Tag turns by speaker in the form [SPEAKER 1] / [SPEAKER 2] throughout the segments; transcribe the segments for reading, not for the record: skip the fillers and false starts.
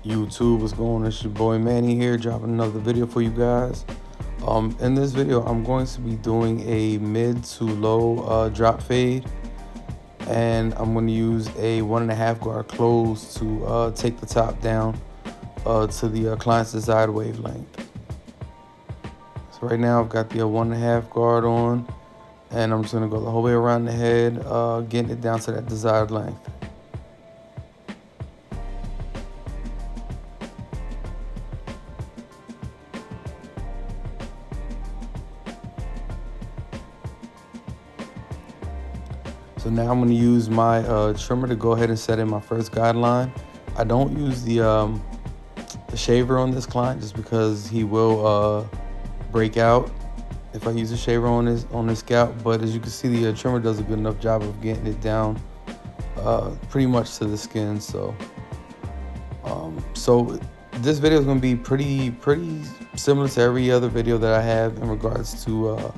[SPEAKER 1] YouTube, what's going on? It's your boy Manny here, dropping another video for you guys. In this video, I'm going to be doing a mid to low drop fade, and I'm going to use a 1.5 guard close to take the top down to the client's desired wavelength. So right now I've got the 1.5 guard on, and I'm just going to go the whole way around the head, getting it down to that desired length. So now I'm going to use my trimmer to go ahead and set in my first guideline. I don't use the shaver on this client just because he will break out if I use a shaver on his scalp. But as you can see, the trimmer does a good enough job of getting it down pretty much to the skin. So this video is going to be pretty similar to every other video that I have in regards to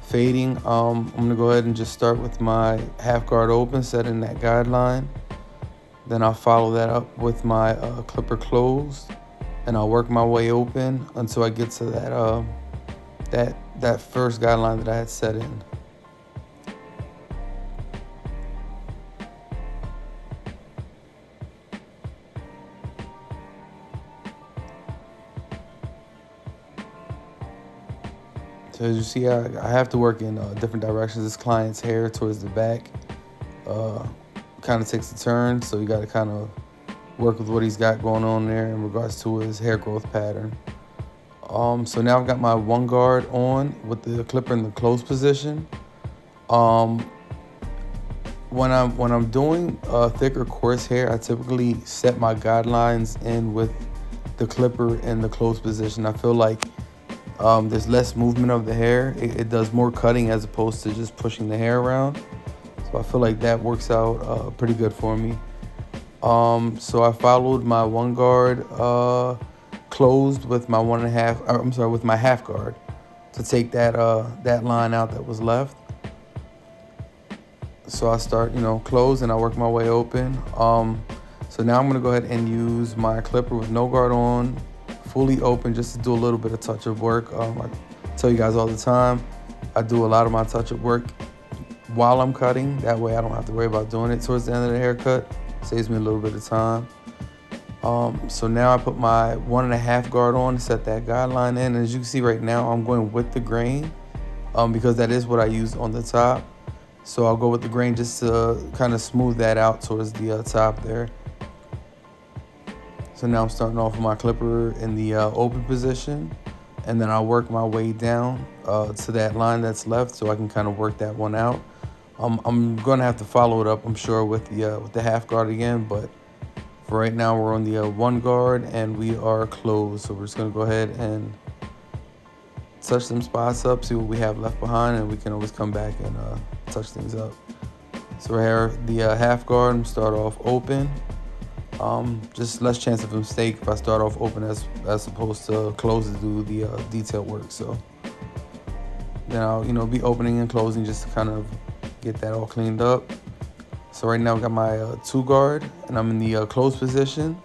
[SPEAKER 1] fading. I'm gonna go ahead and just start with my half guard open, set in that guideline. Then I'll follow that up with my clipper closed, and I'll work my way open until I get to that first guideline that I had set in. So as you see, I have to work in different directions. This client's hair towards the back kind of takes a turn, so you got to kind of work with what he's got going on there in regards to his hair growth pattern. So now I've got my one guard on with the clipper in the closed position. When I'm doing thicker coarse hair, I typically set my guidelines in with the clipper in the closed position. I feel like there's less movement of the hair. It does more cutting as opposed to just pushing the hair around. So I feel like that works out pretty good for me. So I followed my one guard closed with my with my half guard to take that line out that was left. So I start, close, and I work my way open. So now I'm gonna go ahead and use my clipper with no guard on, fully open, just to do a little bit of touch-up work. I tell you guys all the time, I do a lot of my touch-up work while I'm cutting. That way I don't have to worry about doing it towards the end of the haircut. Saves me a little bit of time. So now I put my 1.5 guard on to set that guideline in. And as you can see right now, I'm going with the grain because that is what I use on the top. So I'll go with the grain just to kind of smooth that out towards the top there. So now I'm starting off with my clipper in the open position, and then I'll work my way down to that line that's left so I can kind of work that one out. I'm going to have to follow it up, I'm sure, with the half guard again, but for right now we're on the one guard and we are closed. So we're just going to go ahead and touch them spots up, see what we have left behind, and we can always come back and touch things up. So here, the half guard, I'm start off open. Just less chance of a mistake if I start off open as opposed to close to do the detail work. So then I'll be opening and closing just to kind of get that all cleaned up. So right now I've got my 2 guard and I'm in the closed position.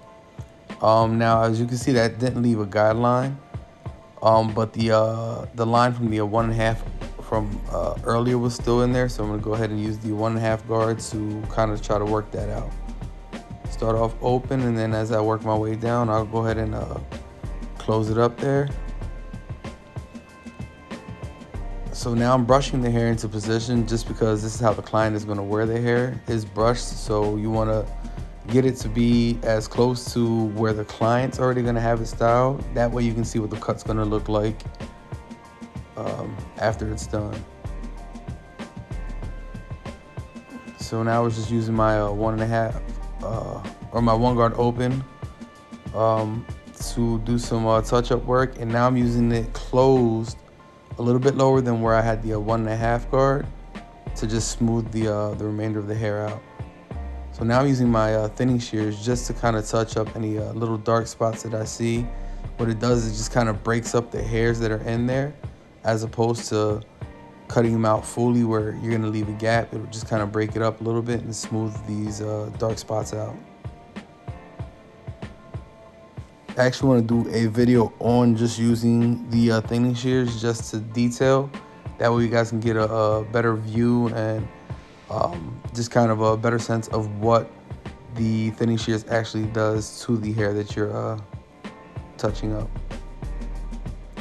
[SPEAKER 1] Now as you can see, that didn't leave a guideline, but the line from the 1.5 from earlier was still in there. So I'm gonna go ahead and use the 1.5 guard to kind of try to work that out. Start off open, and then as I work my way down, I'll go ahead and close it up there. So now I'm brushing the hair into position just because this is how the client is going to wear their hair, is brushed. So you want to get it to be as close to where the client's already going to have it styled. That way you can see what the cut's going to look like after it's done. So now I was just using my 1.5 or my one guard open to do some touch-up work, and now I'm using it closed a little bit lower than where I had the 1.5 guard to just smooth the remainder of the hair out. So now I'm using my thinning shears just to kind of touch up any little dark spots that I see. What it does is just kind of breaks up the hairs that are in there, as opposed to cutting them out fully where you're going to leave a gap. It'll just kind of break it up a little bit and smooth these dark spots out. I actually want to do a video on just using the thinning shears just to detail. That way you guys can get a better view and just kind of a better sense of what the thinning shears actually does to the hair that you're touching up.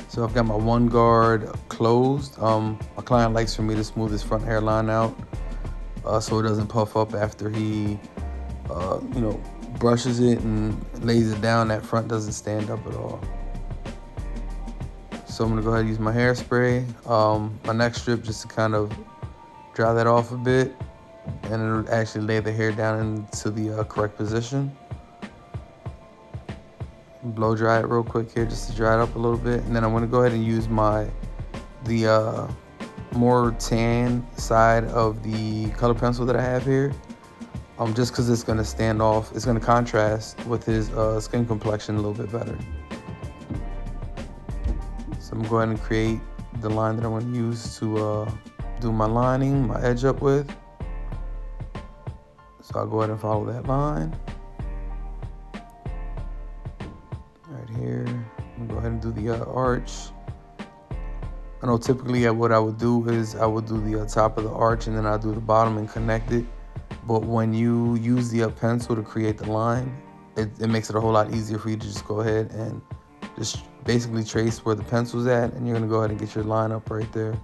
[SPEAKER 1] So I've got my one guard closed. My client likes for me to smooth his front hairline out so it doesn't puff up after he, brushes it and lays it down. That front doesn't stand up at all. So I'm gonna go ahead and use my hairspray, my neck strip, just to kind of dry that off a bit, and it'll actually lay the hair down into the correct position. Blow dry it real quick here just to dry it up a little bit, and then I'm gonna go ahead and use the more tan side of the color pencil that I have here, just because it's gonna stand off, it's gonna contrast with his skin complexion a little bit better. So I'm going to create the line that I'm going to use to do my lining, my edge up with. So I'll go ahead and follow that line. Right here, I'm going to go ahead and do the arch. I know typically what I would do is I would do the top of the arch and then I'll do the bottom and connect it. But when you use the pencil to create the line, it makes it a whole lot easier for you to just go ahead and just basically trace where the pencil's at, and you're gonna go ahead and get your line up right there.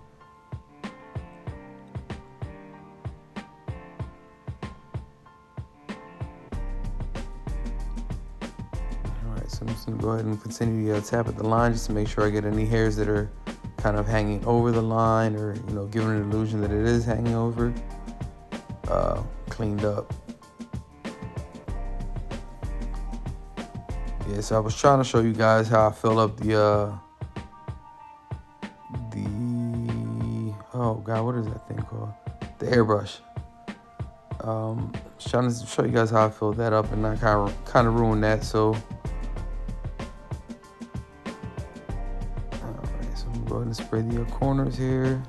[SPEAKER 1] All right, so I'm just gonna go ahead and continue to tap at the line just to make sure I get any hairs that are kind of hanging over the line, or giving an illusion that it is hanging over, cleaned up. Yeah, so I was trying to show you guys how I fill up oh god, what is that thing called? The airbrush. Just trying to show you guys how I filled that up and not kind of ruin that. So, alright, so I'm gonna go ahead and spray the corners here.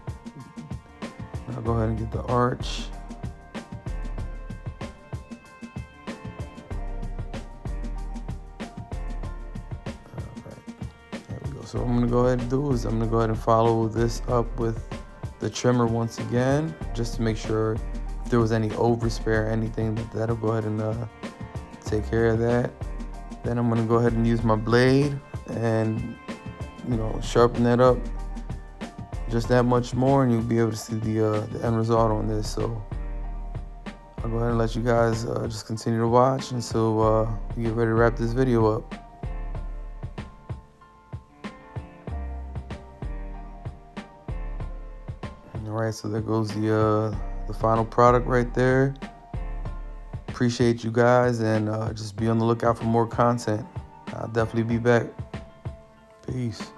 [SPEAKER 1] I'll go ahead and get the arch. So what I'm gonna go ahead and do is I'm gonna go ahead and follow this up with the trimmer once again, just to make sure if there was any overspray or anything, that'll go ahead and take care of that. Then I'm gonna go ahead and use my blade and sharpen that up just that much more, and you'll be able to see the end result on this. So I'll go ahead and let you guys just continue to watch until we get ready to wrap this video up. All right, so there goes the final product right there. Appreciate you guys, and just be on the lookout for more content. I'll definitely be back. Peace.